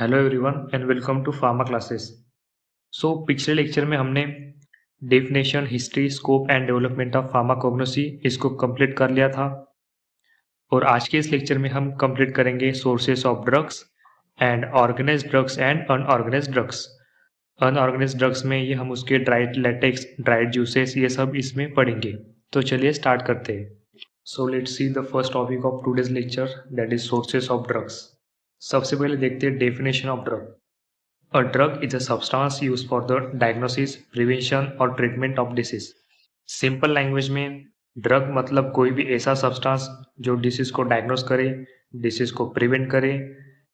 Hello everyone and welcome to pharma classes. So पिछले lecture में हमने definition, history, scope and development of pharmacognosy इसको complete कर लिया था और आज के इस लेक्चर में हम कंप्लीट करेंगे sources of drugs and organised drugs and unorganised drugs. Unorganised drugs में ये हम उसके ड्राइड लेटेक्स, ड्राइड जूसेस ये सब इसमें पढ़ेंगे। तो चलिए स्टार्ट करते हैं। सो लेट्स see the first topic of today's lecture, that is sources of drugs. सबसे पहले देखते हैं definition of drug. A drug is a substance used for the diagnosis, prevention और treatment of disease. Simple language में drug मतलब कोई भी ऐसा सब्सटेंस जो डिसीज को डायग्नोस करे, डिसीज को प्रिवेंट करे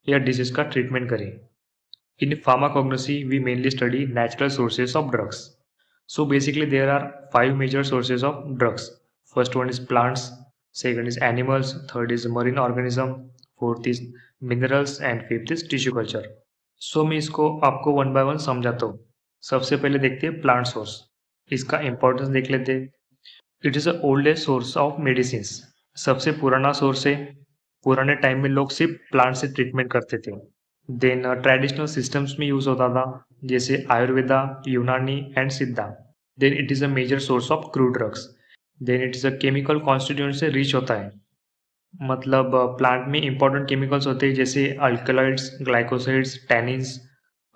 या डिसीज का ट्रीटमेंट करे। In pharmacognosy we mainly study natural sources of drugs. So basically there are 5 major sources of drugs. First one is plants, second is animals, third is marine organism, fourth is minerals and fifth is tissue culture. सो मैं इसको आपको one by one समझाता हूँ। सबसे पहले देखते हैं plant source. इसका इंपॉर्टेंस देख लेते हैं। It is a oldest source of medicine. सबसे पुराना सोर्स है। पुराने टाइम में लोग सिर्फ प्लांट से ट्रीटमेंट करते थे। देन ट्रेडिशनल सिस्टम्स में यूज होता था, जैसे Ayurveda, Unani and Siddha. Then it is a major source of crude drugs. Then it is a chemical constituent से रिच होता है। मतलब प्लांट में इंपॉर्टेंट केमिकल्स होते हैं, जैसे alkaloids, glycosides, tannins,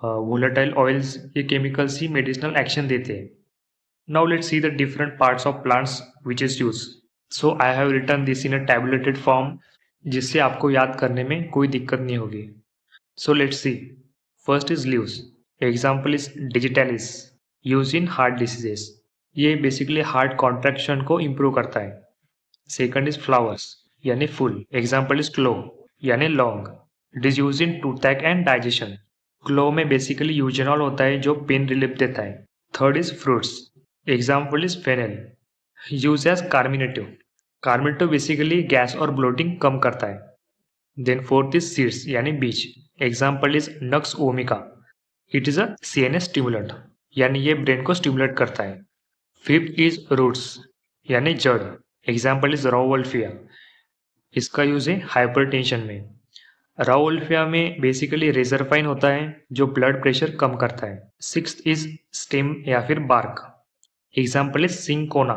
volatile oils. ये केमिकल्स ही मेडिसिनल एक्शन देते हैं। Now let's see the different parts of plants which is use. So I have written this in a tabulated form, जिससे आपको याद करने में कोई दिक्कत नहीं होगी। सो लेट्स सी। First is leaves. Example is digitalis, use in heart diseases. ये बेसिकली हार्ट कॉन्ट्रैक्शन को इम्प्रूव करता है। सेकंड इज फ्लावर्स यानी फूल। एग्जाम्पल इज क्लोव यानी लौंग। It is use in toothache and digestion. Clove में बेसिकली यूजेनॉल होता है जो पेन रिलीफ देता है। Third is fruits. Example is fennel, use as carminative. Carminative basically gas और ब्लोटिंग कम करता है। देन फोर्थ इज सीड्स यानी बीज। Example is nux vomica, it is a CNS stimulant, यानी ये ब्रेन को स्टिमुलेट करता है। फिफ्थ इज रूट्स यानी जड़। एग्जाम्पल इज रोवोल्फिया, इसका यूज है हाइपरटेंशन में। राउल्फिया में बेसिकली रेजरफाइन होता है जो ब्लड प्रेशर कम करता है। सिक्स्थ इज स्टेम या फिर bark. Example is cinchona,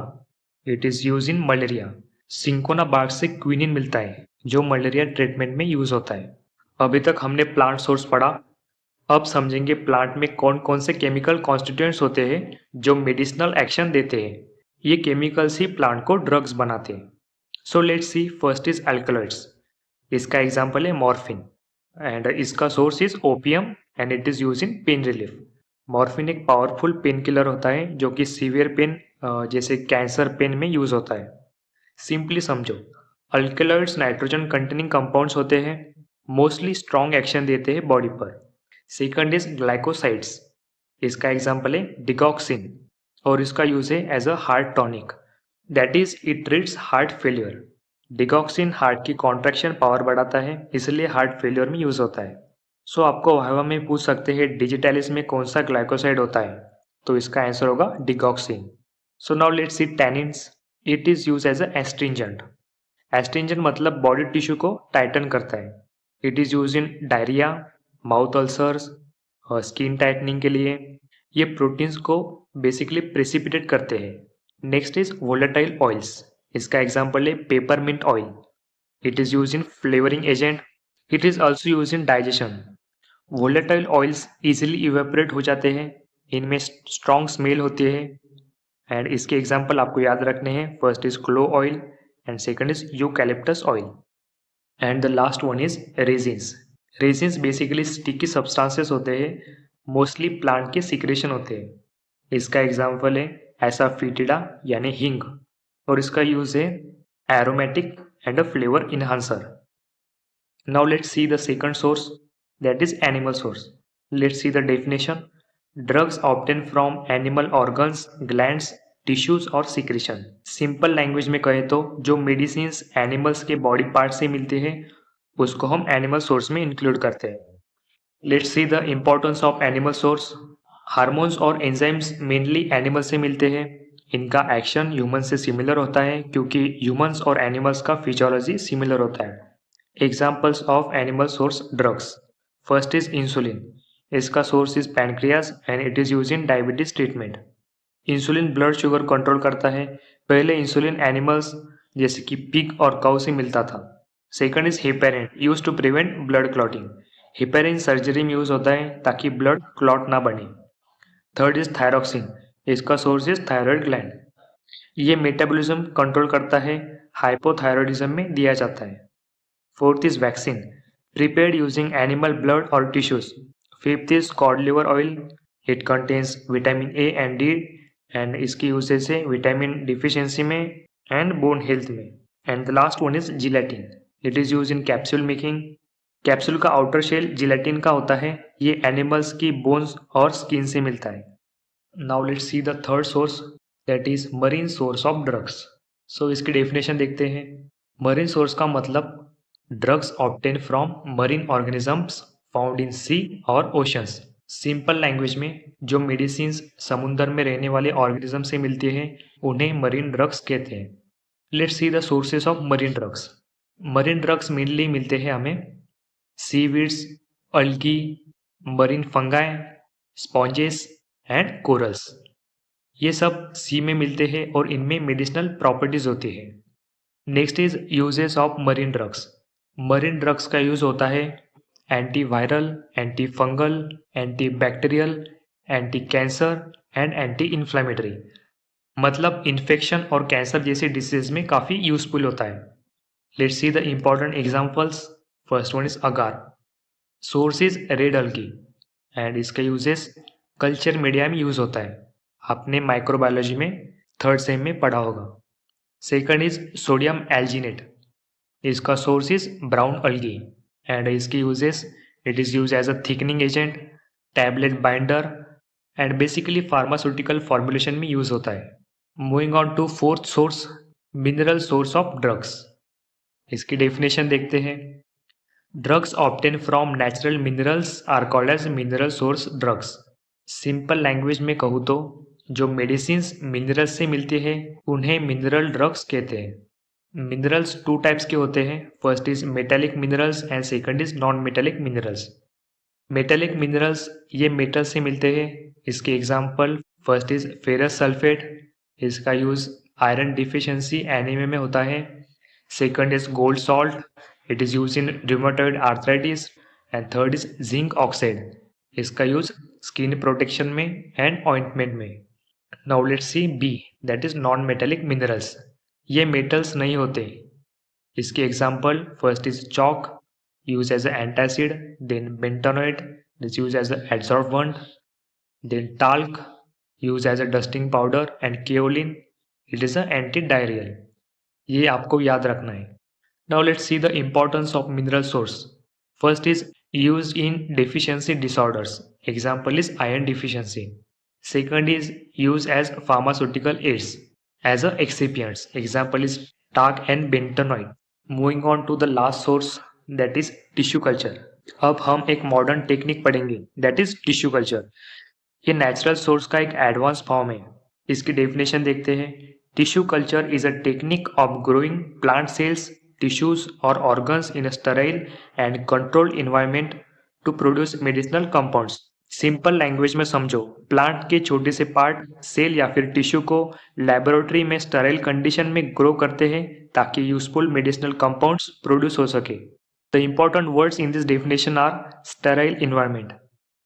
it is use in malaria. Cinchona bark से क्विनिन मिलता है जो मलेरिया ट्रीटमेंट में यूज होता है। अभी तक हमने प्लांट सोर्स पढ़ा। अब समझेंगे प्लांट में कौन कौन से केमिकल कॉन्स्टिट्यूएंट्स होते हैं जो मेडिसिनल एक्शन देते हैं। ये केमिकल्स ही प्लांट को ड्रग्स बनाते हैं। सो लेट्स सी। First is alkaloids. इसका एग्जाम्पल है मॉर्फिन एंड इसका source is opium and it is use in pain relief. Morphine एक पावरफुल पेन किलर होता है जो कि सीवियर पेन जैसे कैंसर पेन में यूज होता है। सिंपली समझो, अल्कलॉइड्स नाइट्रोजन कंटेनिंग कंपाउंड्स होते हैं, मोस्टली स्ट्रॉन्ग एक्शन देते हैं बॉडी पर। Second is glycosides. इसका एग्जाम्पल है डिगॉक्सिन और इसका यूज है as a heart tonic, that is it treats heart failure. Digoxin heart की कॉन्ट्रैक्शन पावर बढ़ाता है, इसलिए हार्ट फेलियर में यूज होता है। सो आपको वाइवा में पूछ सकते हैं डिजिटलिस में कौन सा ग्लाइकोसाइड होता है, तो इसका आंसर होगा digoxin. So now let's see tannins. It is use as a astringent. Astringent मतलब बॉडी टिश्यू को टाइटन करता है। It is use in diarrhoea, mouth ulcers और स्किन टाइटनिंग के लिए। ये प्रोटीन्स को बेसिकली प्रेसिपिटेट करते हैं। Next is volatile oils. इसका एग्जाम्पल है peppermint oil. It is use in flavouring agent. It is also use in digestion. Volatile oils easily evaporate हो जाते हैं, इनमें स्ट्रॉन्ग स्मेल होती है एंड इसके एग्जाम्पल आपको याद रखने हैं। First is clove oil and second is eucalyptus oil and the last one is resins. Resins basically sticky substances होते हैं, मोस्टली प्लांट के सिक्रेशन होते हैं। इसका एग्जाम्पल है एसाफिटिडा यानी हिंग और इसका यूज है aromatic and a flavour enhancer. Now let's see the second source, that is animal source. Let's see the definition. Drugs obtain from animal organs, glands, tissues और सिक्रेशन। सिंपल लैंग्वेज में कहें तो जो मेडिसिन एनिमल्स के body part से मिलते हैं उसको हम एनिमल सोर्स में इंक्लूड करते हैं। Let's see the importance of animal source. Hormones और एंजाइम्स मेनली एनिमल से मिलते हैं। इनका एक्शन ह्यूमन से सिमिलर होता है क्योंकि ह्यूमंस और एनिमल्स का फिजियोलॉजी सिमिलर होता है। Examples of animal source drugs. First is insulin, इसका source is pancreas and it is use in diabetes treatment. Insulin blood sugar control करता है। पहले इंसुलिन एनिमल्स जैसे कि पिग और काउ से मिलता था। Second is heparin, use to prevent blood clotting. Heparin surgery में यूज होता है ताकि ब्लड क्लॉट ना बने। थर्ड इज थायरोक्सिन, इसका सोर्स इज थायराइड ग्लैंड, ये मेटाबॉलिज्म कंट्रोल करता है, हाइपोथायरॉयडिज्म में दिया जाता है। Fourth is vaccine, prepared using animal blood और tissues. Fifth is cod liver oil, it contains vitamin A and D and इसकी यूजेज से विटामिन डिफिशियंसी में एंड बोन हेल्थ में। And the last one is gelatin, it is use in capsule making. Capsule का outer shell gelatin का होता है, ये animals की बोन्स और स्किन से मिलता है। Now let's see the third source, that is marine source of drugs. So इसकी डेफिनेशन देखते हैं। मरीन सोर्स का मतलब drugs obtain from marine organisms found in sea और ओशंस। सिंपल लैंग्वेज में जो मेडिसिन समुद्र में रहने वाले ऑर्गेनिज्म से मिलते हैं उन्हें मरीन ड्रग्स कहते हैं। Let's see the sources of marine drugs. Marine drugs mainly मिलते हैं हमें seaweeds, algae, marine fungi, sponges and corals. ये सब सी में मिलते हैं और इनमें मेडिसिनल प्रॉपर्टीज होती है। Next is uses of marine drugs. Marine drugs का यूज होता है antiviral, anti fungal, anti bacterial, anti cancer and anti inflammatory, मतलब इन्फेक्शन और कैंसर जैसी डिसीज में काफ़ी यूजफुल होता है। Let's see the important examples. First one is agar, source is red algae and इसका यूजेस कल्चर मीडिया में use होता है, आपने माइक्रोबायोलॉजी में थर्ड सेम में पढ़ा होगा। सेकंड इज सोडियम एल्जिनेट, इसका source is brown algae and इसकी uses it is use as a thickening agent, tablet binder and basically pharmaceutical formulation में यूज होता है। Moving on to fourth source, mineral source of drugs. इसकी definition देखते हैं। Drugs obtain from natural minerals are called as mineral source drugs. Simple language में कहूँ तो जो मेडिसिन्स मिनरल्स से मिलते हैं उन्हें मिनरल ड्रग्स कहते हैं। मिनरल्स टू टाइप्स के होते हैं, first is metallic minerals and second is non metallic minerals. Metallic minerals ये मेटल से मिलते हैं, इसके example first is ferrous sulphate, इसका यूज आयरन डिफिशियंसी एनीमिया में होता है। Second is gold salt, it is use in rheumatoid arthritis and third is zinc oxide, इसका यूज स्किन प्रोटेक्शन में एंड ऑइंटमेंट में। Now let's see B, that is non metallic minerals. ये metals नहीं होते, इसके example first is chalk, use as antacid, then bentonite, this use as adsorbent, then talc, use as a dusting powder and kaolin, it is a anti diarrhoeal. ये आपको याद रखना है। Now let's see the importance of mineral source. First is used in deficiency disorders, example is iron deficiency. Second is used as pharmaceutical aids as a excipients, example is talc and bentonite. Moving on to the last source, that is tissue culture. अब हम एक modern technique पढ़ेंगे, that is tissue culture. ये natural source का एक advance form है। इसकी definition देखते हैं। Tissue culture is a technique of growing plant cells, tissues or organs in a sterile and controlled environment to produce medicinal compounds. Simple language में समझो, plant के छोटे से पार्ट सेल या फिर टिश्यू को लेबोरेटरी में स्टेराइल कंडीशन में ग्रो करते हैं ताकि यूजफुल मेडिसिनल कंपाउंड्स प्रोड्यूस हो सके। The important words in this definition are sterile environment.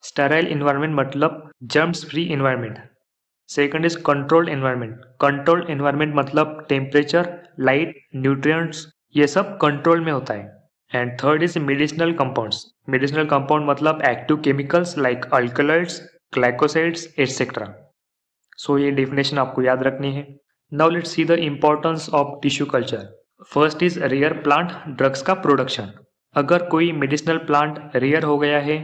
Sterile environment मतलब germs free environment. Second is controlled environment. Controlled environment मतलब टेम्परेचर, लाइट, न्यूट्रिएंट्स ये सब कंट्रोल में होता है। And third is medicinal compounds. Medicinal compound मतलब active chemicals like alkaloids, glycosides etcetera. So ये definition आपको याद रखनी है। Now let's see the importance of tissue culture. First is rare plant drugs का प्रोडक्शन। अगर कोई मेडिसिनल प्लांट रेयर हो गया है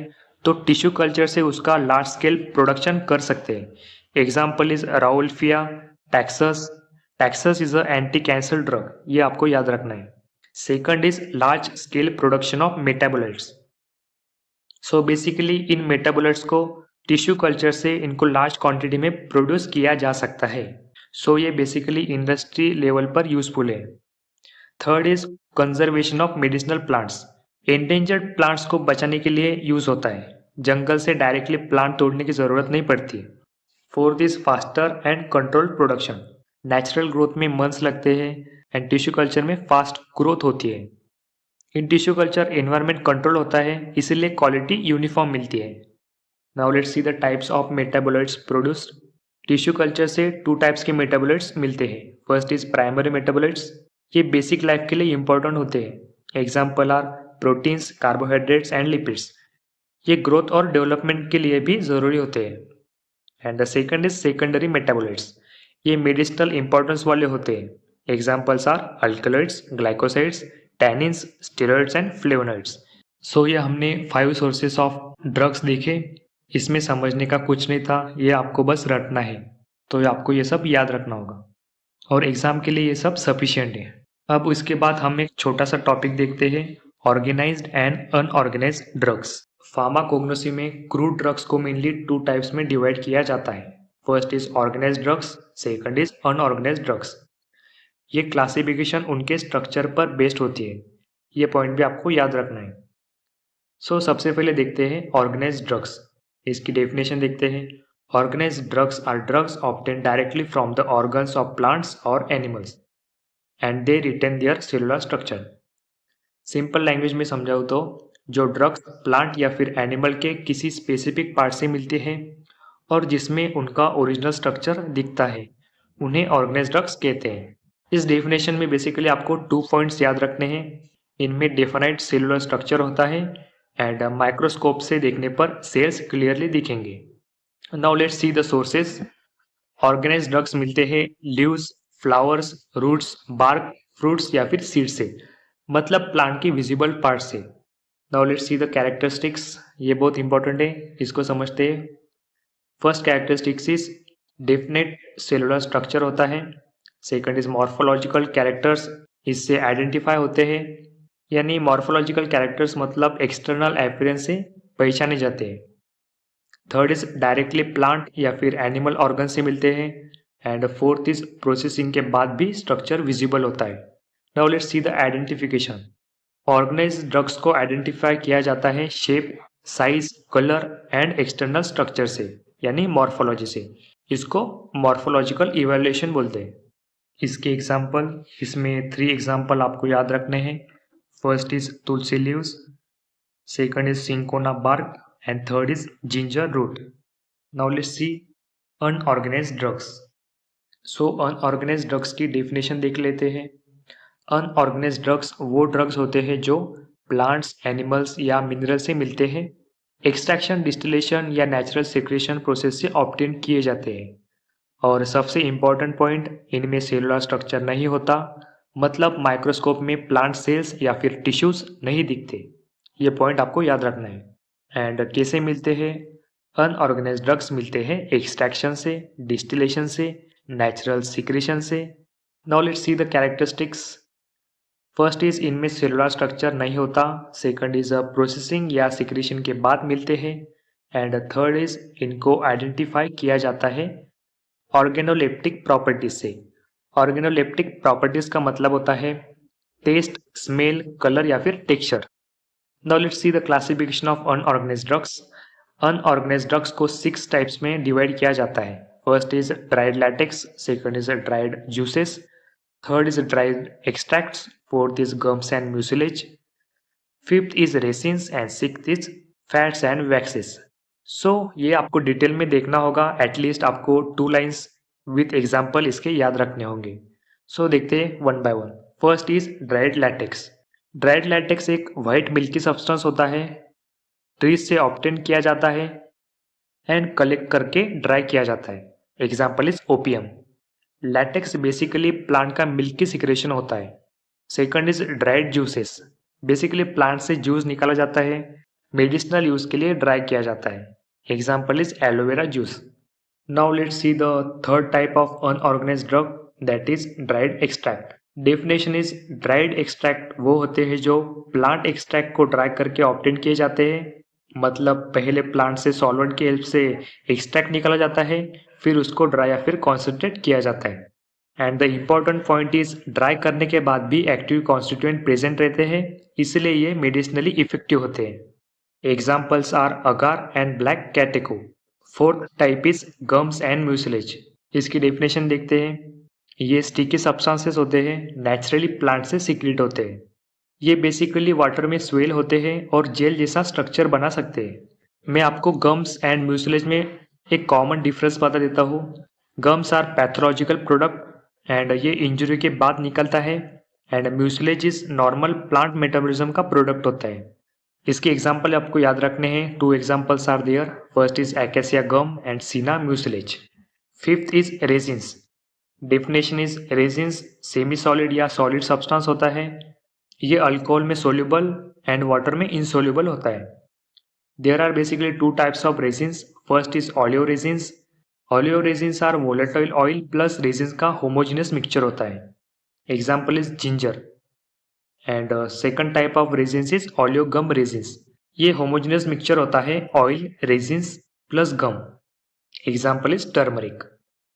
तो टिश्यू कल्चर से उसका लार्ज स्केल प्रोडक्शन कर सकते हैं। Example is rauwolfia, taxus. Taxus is a anti cancer drug, ये आपको याद रखना है। Second is large scale production of metabolites. So basically इन मेटाबोलाइट्स को टिश्यू कल्चर से इनको लार्ज क्वांटिटी में प्रोड्यूस किया जा सकता है। सो ये बेसिकली इंडस्ट्री लेवल पर यूजफुल है। Third is conservation of medicinal plants. Endangered plants को बचाने के लिए यूज होता है। जंगल से डायरेक्टली प्लांट तोड़ने की जरूरत नहीं पड़ती। Fourth is faster and controlled production. Natural growth में मंथ्स लगते हैं एंड टिश्यू कल्चर में फास्ट ग्रोथ होती है। In tissue culture environment control होता है, इसीलिए क्वालिटी यूनिफॉर्म मिलती है। Now let's see the types of metabolites produced. Tissue culture से 2 टाइप्स के मेटाबोलाइट्स मिलते हैं। First is primary metabolites. ये बेसिक लाइफ के लिए इंपॉर्टेंट होते हैं। Example are proteins, carbohydrates and lipids. ये ग्रोथ और डेवलपमेंट के लिए भी जरूरी होते हैं। And the second is secondary metabolites. ये मेडिसिनल इंपॉर्टेंस वाले होते हैं। Examples are alkaloids, glycosides, tannins, steroids and flavonoids. So ये हमने 5 सोर्सेस ऑफ ड्रग्स देखे। इसमें समझने का कुछ नहीं था, ये आपको बस रटना है। तो आपको ये सब याद रखना होगा और एग्जाम के लिए ये सब सफिशिएंट है। अब इसके बाद हम एक छोटा सा टॉपिक देखते हैं, organised and unorganised drugs. Pharmacognosy में क्रूड ड्रग्स को मेनली 2 टाइप्स में डिवाइड किया जाता है। First is organised drugs, second is unorganised drugs. ये क्लासिफिकेशन उनके स्ट्रक्चर पर बेस्ड होती है। ये पॉइंट भी आपको याद रखना है। सो सबसे पहले देखते हैं ऑर्गेनाइज्ड ड्रग्स। इसकी डेफिनेशन देखते हैं। Organised drugs are drugs obtained directly from the organs of plants और animals and they retain their cellular structure. Simple language में समझाऊँ तो जो ड्रग्स प्लांट या फिर एनिमल के किसी स्पेसिफिक पार्ट से मिलते हैं और जिसमें उनका ओरिजिनल स्ट्रक्चर दिखता है, उन्हें ऑर्गेनाइज्ड ड्रग्स कहते हैं। इस डेफिनेशन में बेसिकली आपको 2 पॉइंट्स याद रखने हैं। इनमें डेफिनाइट सेलुलर स्ट्रक्चर होता है एंड माइक्रोस्कोप से देखने पर सेल्स क्लियरली दिखेंगे। Now let's see the sources. Organised drugs मिलते हैं leaves, flowers, roots, bark, fruits या फिर सीड से, मतलब प्लांट की विजिबल पार्ट से। Now let's see the characteristics. ये बहुत इंपॉर्टेंट है, इसको समझते हैं। First characteristics is definite cellular structure होता है। सेकंड इज मॉर्फोलॉजिकल कैरेक्टर्स, इससे आइडेंटिफाई होते हैं। यानी मॉर्फोलॉजिकल कैरेक्टर्स मतलब एक्सटर्नल अपीयरेंस से पहचाने जाते हैं। थर्ड इज डायरेक्टली प्लांट या फिर एनिमल ऑर्गन से मिलते हैं। एंड फोर्थ इज प्रोसेसिंग के बाद भी स्ट्रक्चर विजिबल होता है। Now let's see the identification. Organised drugs को आइडेंटिफाई किया जाता है shape, size, colour and external structure से, यानी मॉर्फोलॉजी से। इसको मॉर्फोलॉजिकल इवैल्यूएशन बोलते हैं। इसके एग्जाम्पल, इसमें 3 एग्जाम्पल आपको याद रखने हैं। First is tulsi leaves, second is cinchona bark and third is ginger root. Now let's see unorganised drugs. So unorganised drugs की डेफिनेशन देख लेते हैं। अनऑर्गेनाइज्ड ड्रग्स वो ड्रग्स होते हैं जो प्लांट्स, एनिमल्स या मिनरल से मिलते हैं, एक्सट्रैक्शन, डिस्टिलेशन या नेचुरल सेक्रेशन प्रोसेस से ऑब्टेन किए जाते हैं। और सबसे इम्पॉर्टेंट पॉइंट, इनमें सेलुलर स्ट्रक्चर नहीं होता, मतलब माइक्रोस्कोप में प्लांट सेल्स या फिर टिश्यूज नहीं दिखते। ये पॉइंट आपको याद रखना है। एंड कैसे मिलते हैं? अनऑर्गेनाइज्ड ड्रग्स मिलते हैं एक्सट्रैक्शन से, डिस्टिलेशन से, नेचुरल सिक्रेशन से। Now let's see the characteristics. First is इनमें सेलुलर स्ट्रक्चर नहीं होता, सेकंड इज प्रोसेसिंग या सिक्रेशन के बाद मिलते हैं, एंड थर्ड इज इनको आइडेंटिफाई किया जाता है ऑर्गेनोलेप्टिक प्रॉपर्टीज से। ऑर्गेनोलेप्टिक प्रॉपर्टीज का मतलब होता है टेस्ट, स्मेल, कलर या फिर texture. Now let's see the classification of unorganised drugs. Unorganised drugs को 6 टाइप्स में डिवाइड किया जाता है। First is dried latex, second is dried juices, third is dried extracts, fourth is gums and mucilage, fifth is resins and sixth is fats and waxes. So ये आपको detail में देखना होगा, एटलीस्ट आपको 2 लाइन्स विथ एग्जाम्पल इसके याद रखने होंगे। सो देखते हैं one by one. First is dried latex. Dried latex एक व्हाइट मिल्की सब्सटेंस होता है, ट्रीज से ऑब्टेन किया जाता है एंड कलेक्ट करके ड्राई किया जाता है। Example is opium. Latex basically plant का मिल्की सिक्रेशन होता है। Second is dried juices. Basically plant से जूस निकाला जाता है, मेडिसिनल यूज के लिए ड्राई किया जाता है। Example is aloe vera juice. Now let's see the third type of unorganised drug, that is dried extract. Definition is dried extract वो होते हैं जो प्लांट एक्सट्रैक्ट को ड्राई करके ऑब्टेन किए जाते हैं, मतलब पहले प्लांट से सॉल्वेंट की हेल्प से एक्सट्रैक्ट निकाला जाता है, फिर उसको ड्राई या फिर कॉन्सेंट्रेट किया जाता है। And the important point is dry करने के बाद भी एक्टिव कॉन्स्टिट्यूएंट प्रेजेंट रहते हैं, इसलिए ये मेडिसिनली इफेक्टिव होते हैं। Examples are agar and black catechu. Fourth type is gums and mucilage. इसकी डेफिनेशन देखते हैं। ये स्टिकी सब्सटेंसेस होते हैं, नेचुरली प्लांट से सीक्रेट होते हैं। ये बेसिकली वाटर में स्वेल होते हैं और जेल जैसा स्ट्रक्चर बना सकते हैं। मैं आपको गम्स एंड म्यूसिलेज में एक कॉमन डिफरेंस बता देता हूँ। Gums are pathological product and ये इंजरी के बाद निकलता है, and mucilage is normal plant metabolism का प्रोडक्ट होता है। इसके एग्जाम्पल आपको याद रखने हैं। Two examples are there. First is acacia gum and senna mucilage. Fifth is resins. Definition is resins semi solid या सॉलिड सब्सटेंस होता है। ये अल्कोहल में सोल्यूबल एंड वाटर में इनसोल्यूबल होता है। There are basically two types of resins. First is oleo resins. Oleo resins are volatile oil plus resins का homogeneous mixture होता है। Example is ginger. And second type of resins is oleo gum resins. ये homogeneous mixture होता है oil, resins plus gum. Example is turmeric.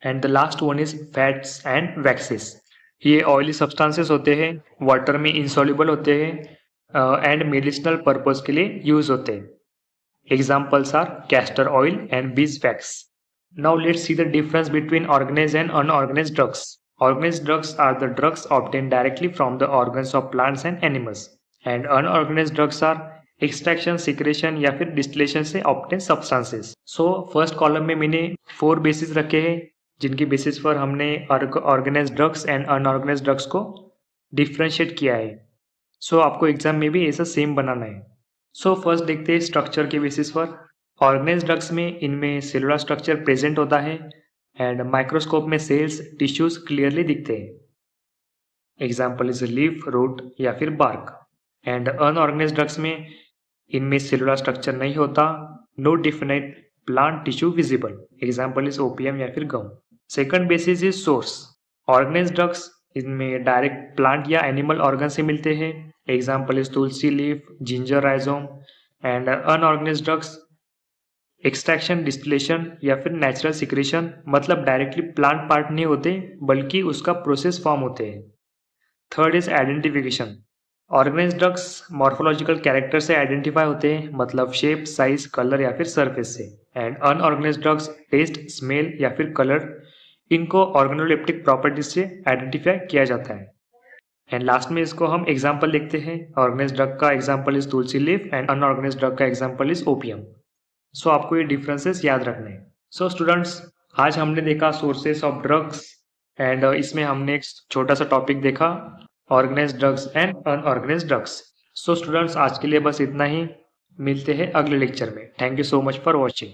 And the last one is fats and waxes. ये oily substances होते हैं, water में insoluble होते हैं and medicinal purpose के लिए यूज होते हैं। Examples are castor oil and beeswax. Now let's see the difference between organised and unorganised drugs. Organized drugs are the drugs obtained directly from the organs of plants and animals, and unorganized drugs are extraction, secretion या फिर distillation से obtained substances. So first column में मैंने 4 bases रखे हैं, जिनकी basis पर हमने organised drugs and unorganised drugs को डिफ्रेंशिएट किया है। सो आपको एग्जाम में भी ऐसा सेम बनाना है। सो फर्स्ट देखते हैं स्ट्रक्चर के बेसिस पर। ऑर्गेनाइज्ड ड्रग्स में इनमें सेलुलर स्ट्रक्चर प्रेजेंट होता है एंड माइक्रोस्कोप में सेल्स, टिश्यूज क्लियरली दिखते हैं। एग्जाम्पल इज लीफ, रूट या फिर बार्क। एंड अनऑर्गेनाइज्ड ड्रग्स में इनमें सेलुलर स्ट्रक्चर नहीं होता, no definite plant tissue visible. Example is opium या फिर gum. Second basis is source. Organised drugs इनमें डायरेक्ट प्लांट या एनिमल ऑर्गन से मिलते हैं। Example is tulsi leaf, ginger rhizome. And unorganised drugs extraction, distillation या फिर नेचुरल सिक्रेशन, मतलब डायरेक्टली प्लांट पार्ट नहीं होते बल्कि उसका प्रोसेस फॉर्म होते हैं। Third is identification. Organised drugs morphological character से आइडेंटिफाई होते हैं, मतलब शेप, साइज, कलर या फिर सरफेस से। And unorganised drugs taste, smell या फिर कलर, इनको ऑर्गेनोलेप्टिक प्रॉपर्टीज से आइडेंटिफाई किया जाता है। एंड लास्ट में इसको हम एग्जाम्पल देखते हैं। ऑर्गेनाइज्ड ड्रग का example is tulsi leaf and unorganised drug का एग्जाम्पल इज ओपीएम। सो आपको ये डिफरेंसेस याद रखने हैं। सो स्टूडेंट्स, आज हमने देखा सोर्सेस ऑफ ड्रग्स एंड इसमें हमने एक छोटा सा टॉपिक देखा, organised drugs and unorganised drugs. So students, आज के लिए बस इतना ही। मिलते हैं अगले लेक्चर में। Thank you so much for watching.